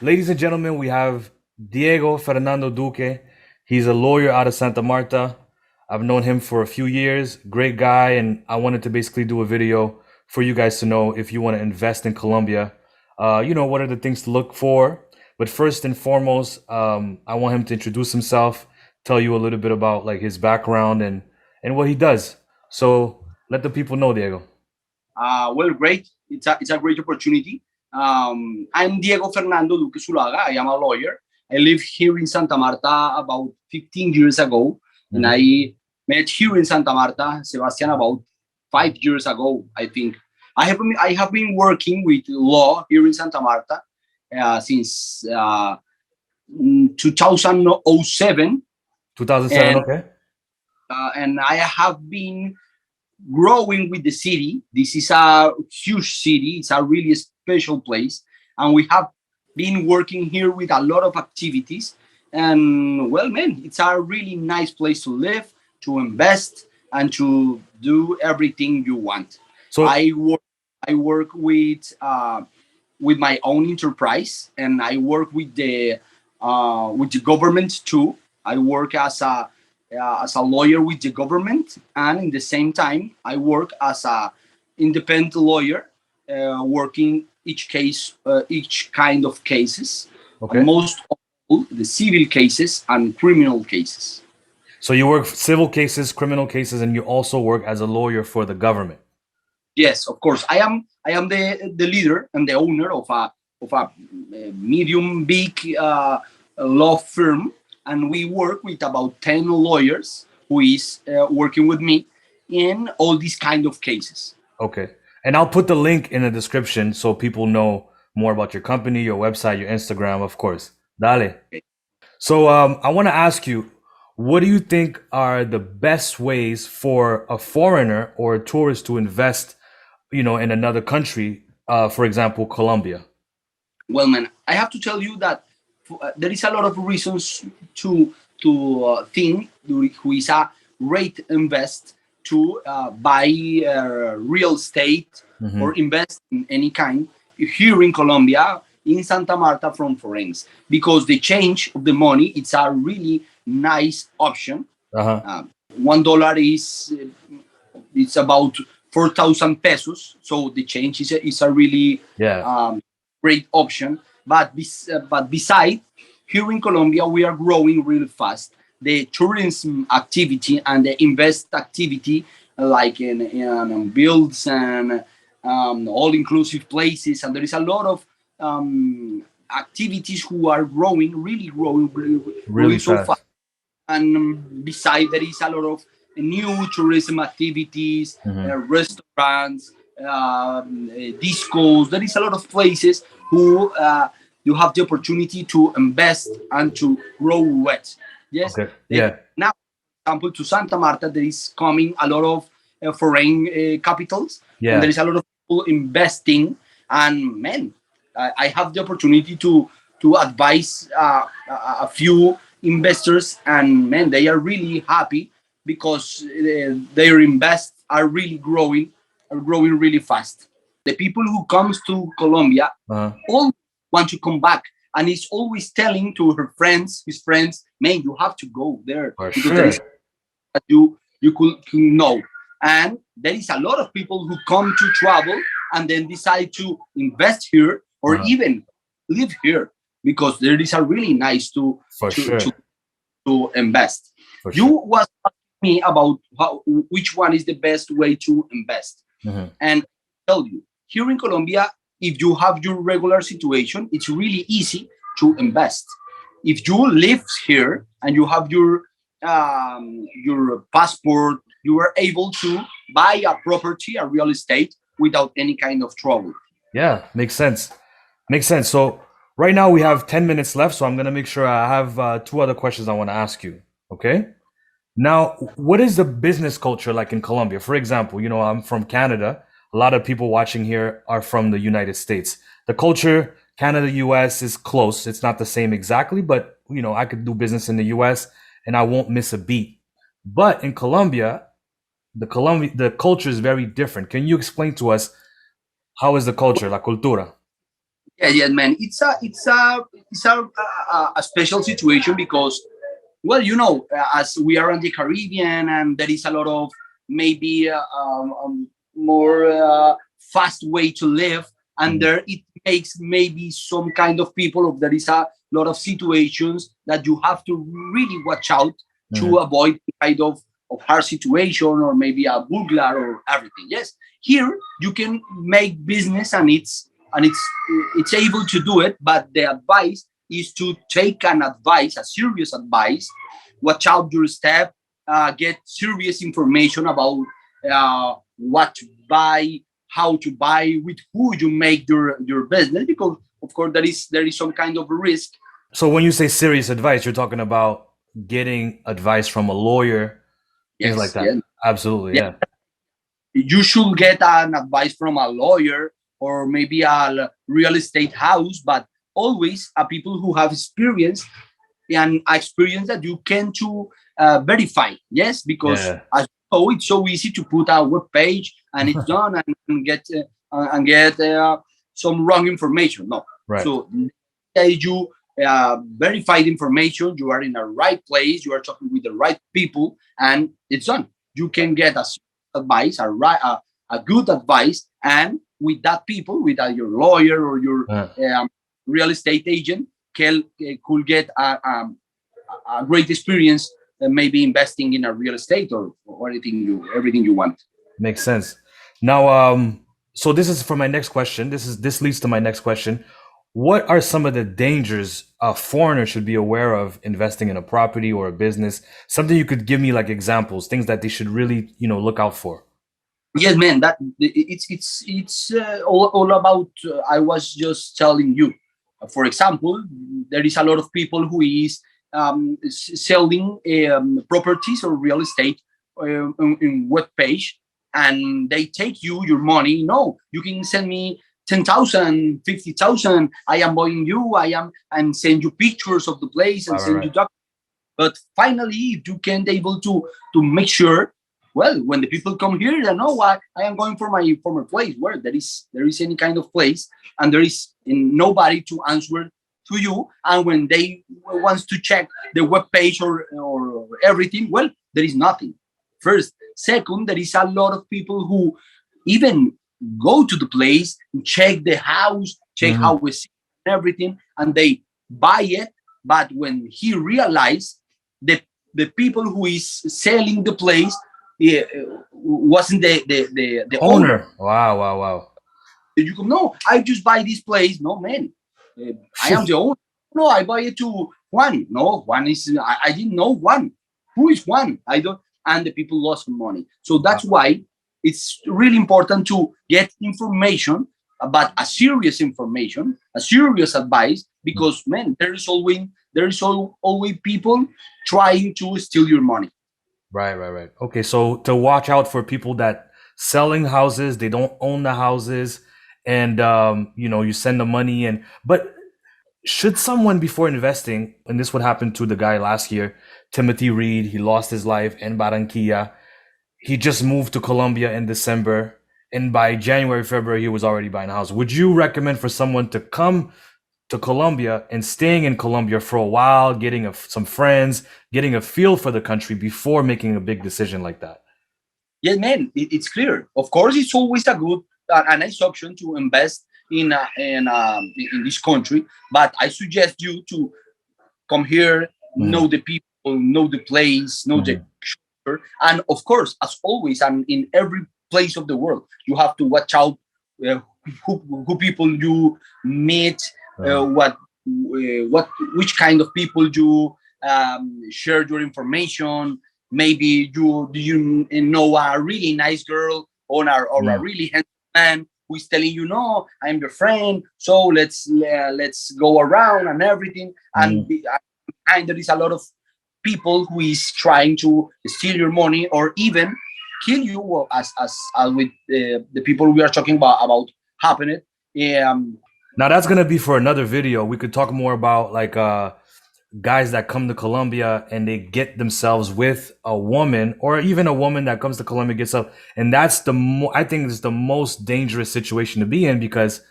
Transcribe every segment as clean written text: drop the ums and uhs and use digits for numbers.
Ladies and gentlemen, we have Diego Fernando Duque. He's a lawyer out of Santa Marta. I've known him for a few years. Great guy, and I wanted to basically do a video for you guys to know if you want to invest in Colombia. What are the things to look for? But first and foremost, I want him to introduce himself, tell you a little bit about like his background and what he does. So let the people know, Diego. Well, great. It's a great opportunity. I'm Diego Fernando Duque Zuluaga. I am a lawyer. I live here in Santa Marta about 15 years ago, and I met here in Santa Marta, Sebastian, about 5 years ago, I think. I have been working with law here in Santa Marta since 2007, 2007, and okay. and I have been growing with the city. This is a huge city. It's a really special place, and we have been working here with a lot of activities. And well, man, it's a really nice place to live, to invest, and to do everything you want. So I work. I work with my own enterprise, and I work with the government too. I work as a lawyer with the government, and in the same time, I work as a independent lawyer, working each kind of cases, okay. and most of all the civil cases and criminal cases. So you work civil cases, criminal cases, and you also work as a lawyer for the government. Yes, of course. I am the leader and the owner of a medium big law firm, and we work with about 10 lawyers who is working with me in all these kind of cases. Okay. And I'll put the link in the description so people know more about your company, your website, your Instagram, of course. Dale. So I want to ask you, what do you think are the best ways for a foreigner or a tourist to invest, in another country, for example, Colombia? Well, man, I have to tell you that there is a lot of reasons to think who is a great invest to buy real estate or invest in any kind here in Colombia, in Santa Marta from foreigners, because the change of the money, it's a really nice option. Uh-huh. $1 is it's about 4,000 pesos, so the change is a really Yeah. great option. But beside, here in Colombia, we are growing really fast. The tourism activity and the invest activity, like in builds and all-inclusive places, and there is a lot of activities who are growing, Really growing so fast. fast. And beside, there is a lot of new tourism activities, restaurants, discos. There is a lot of places who you have the opportunity to invest and to grow with. Yes. Okay. Yeah. Now, for example, to Santa Marta, there is coming a lot of foreign capitals, and there Yeah. is a lot of people investing. And man, I have the opportunity to advise a few investors, and man, they are really happy because their invest are growing really fast. The people who comes to Colombia Uh-huh. all want to come back, and he's always telling to his friends, man, you have to go there For because there sure. is that you could know. And there is a lot of people who come to travel and then decide to invest here or Uh-huh. even live here because there is a really nice For to sure. to, to invest. For You sure. was asking me about which one is the best way to invest, Mhm. and I tell you here in Colombia, if you have your regular situation, it's really easy to invest. If you live here and you have your passport, you are able to buy a property, a real estate, without any kind of trouble. Yeah, makes sense. Makes sense. So right now we have 10 minutes left, so I'm gonna make sure I have two other questions I want to ask you. Okay. Now, what is the business culture like in Colombia? For example, I'm from Canada. A lot of people watching here are from the United States. The culture, Canada, US is close. It's not the same exactly, but I could do business in the US and I won't miss a beat. But in Colombia, the culture is very different. Can you explain to us how is the culture, la cultura? Yeah, yeah, man. it's a special situation because, well, as we are in the Caribbean and there is a lot of maybe more fast way to live, and Mm. there it makes maybe some kind of people, of there is a lot of situations that you have to really watch out to Mhm. avoid kind of hard situation or maybe a burglar or everything. Yes, here you can make business and it's able to do it, but the advice is to take an advice, a serious advice, watch out your step, get serious information about what to buy, how to buy, with who you make your business, because of course there is some kind of risk. So when you say serious advice, you're talking about getting advice from a lawyer, things like Yes, that. yeah, Absolutely, yeah. yeah. You should get an advice from a lawyer or maybe a real estate house, but always a people who have experience, and experience that you can to verify. Yes, because Yeah. as you know, it's so easy to put a web page and it's done, and get some wrong information. No, Right. so you verify the information, you are in the right place, you are talking with the right people, and it's done. You can get a advice, a good advice, and with that people, with your lawyer or your Uh, real estate agent, could get a great experience, maybe investing in a real estate or everything you want. Makes sense. Now, so this is for my next question. This leads to my next question. What are some of the dangers a foreigner should be aware of investing in a property or a business? Something you could give me like examples, things that they should really, look out for. Yes, man. That it's all about. I was just telling you. For example, there is a lot of people who is selling properties or real estate in web page, and they take your money. No, you can send me 10,000, 50,000. I am buying you. I am, and send you pictures of the place and Right, right, send you right. documents. But finally, if you can able to make sure, well, when the people come here, they know I am going for my former place, where there is any kind of place, and there is nobody to answer to you. And when they wants to check the web page or everything, well, there is nothing. First, second, there is a lot of people who even go to the place, check the house, check Hmm. how we see everything, and they buy it. But when he realized the the people who is selling the place, wasn't the owner. Owner. Wow, wow, wow. You go, no, I just buy this place. No, man, I am the owner. No, I buy it to Juan. No, Juan is, I didn't know Juan. Who is Juan? I don't. And the people lost some money. So Wow. that's why it's really important to get information, about a serious information, a serious advice, because man, there is always people trying to steal your money. Right, right, right. Okay, so to watch out for people that selling houses, they don't own the houses, and you send the money and but should someone before investing, and this would happen to the guy last year, Timothy Reed, he lost his life in Barranquilla. He just moved to Colombia in December, and by January, February, he was already buying a house. Would you recommend for someone to come to Colombia and staying in Colombia for a while, getting some friends, getting a feel for the country before making a big decision like that? Yes, man, it's clear. Of course, it's always a nice option to invest in this country. But I suggest you to come here, know Hmm. the people, know the place, know the Hmm. culture, and of course, as always, and in every place of the world, you have to watch out uh, who people you meet, Uh, what which kind of people you share your information. Maybe do you know a really nice girl or a mm, really handsome man who is telling you, no, I'm your friend, so let's go around and everything. mm. And there is a lot of people who is trying to steal your money or even kill you, well, as with the people we are talking about happening. um, Now that's gonna be for another video. We could talk more about like guys that come to Colombia and they get themselves with a woman, or even a woman that comes to Colombia gets up, and that's I think it's the most dangerous situation to be in because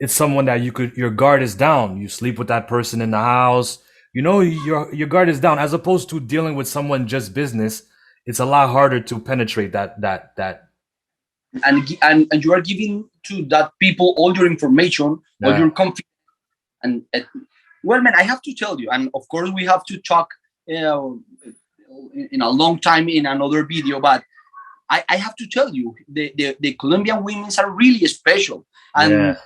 it's someone that your guard is down. You sleep with that person in the house. You know, your guard is down, as opposed to dealing with someone just business. It's a lot harder to penetrate that. And you are giving to that people all your information, all your confidence, and well, man, I have to tell you, and of course we have to talk in a long time in another video, but I have to tell you, the Colombian women are really special, and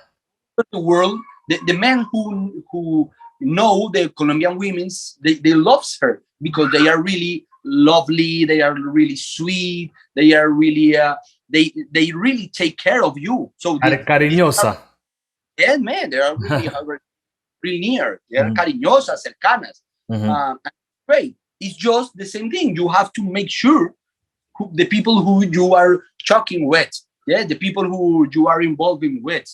the world, the men who know the Colombian women's, they loves her because they are really lovely, they are really sweet, they are really they really take care of you. So Cariñosa. Yeah, man, they are really really near. They are cariñosas, cercanas. Great. It's just the same thing. You have to make sure the people who you are talking with, the people who you are involving with,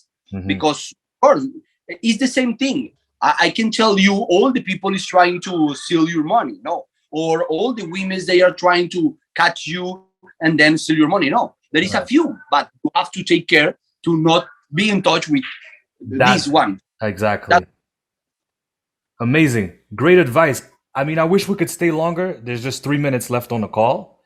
because of course it's the same thing. I can tell you all the people is trying to steal your money, no, or all the women they are trying to catch you and then steal your money, no. There is a few, but you have to take care to not be in touch with this one. Exactly. Amazing, great advice. I mean, I wish we could stay longer. There's just 3 minutes left on the call,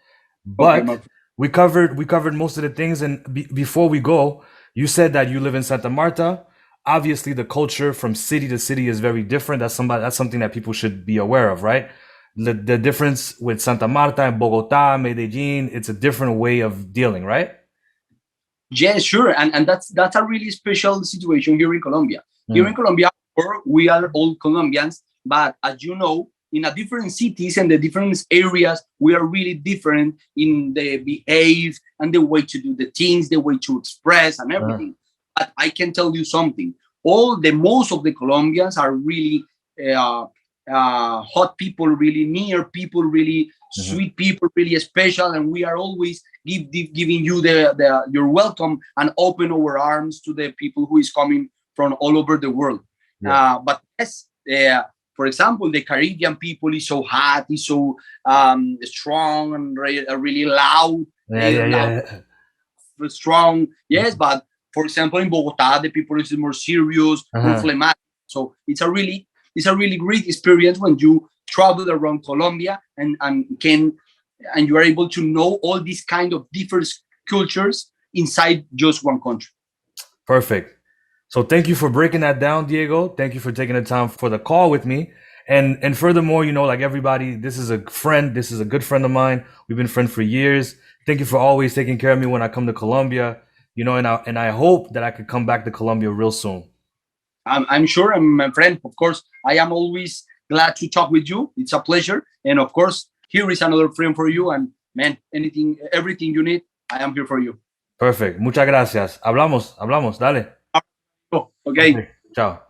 but we covered most of the things. And before we go, you said that you live in Santa Marta. Obviously, the culture from city to city is very different. That's something that people should be aware of, right? The difference with Santa Marta and Bogota, Medellin, it's a different way of dealing, right? Yeah, sure. And that's a really special situation here in Colombia. Here in Colombia, we are all Colombians, but as you know, in a different cities and the different areas, we are really different in the behave and the way to do the things, the way to express and everything. But I can tell you something. Most of the Colombians are really hot people, really near people, really sweet people, really special, and we are always giving you your welcome and open our arms to the people who is coming from all over the world. But yes, for example, the Caribbean people is so hot, is so strong and really loud, strong. Yes, but for example, in Bogota, the people is more serious, more phlegmatic. So it's a really great experience when you travel around Colombia and you are able to know all these kind of different cultures inside just one country. Perfect. So thank you for breaking that down, Diego. Thank you for taking the time for the call with me. And furthermore, you know, like everybody, this is a friend. This is a good friend of mine. We've been friends for years. Thank you for always taking care of me when I come to Colombia. You know, and I hope that I could come back to Colombia real soon. I'm sure, and my friend, of course, I am always glad to talk with you. It's a pleasure. And of course, here is another friend for you. And man, everything you need, I am here for you. Perfect. Muchas gracias. Hablamos. Dale. Okay. Chao.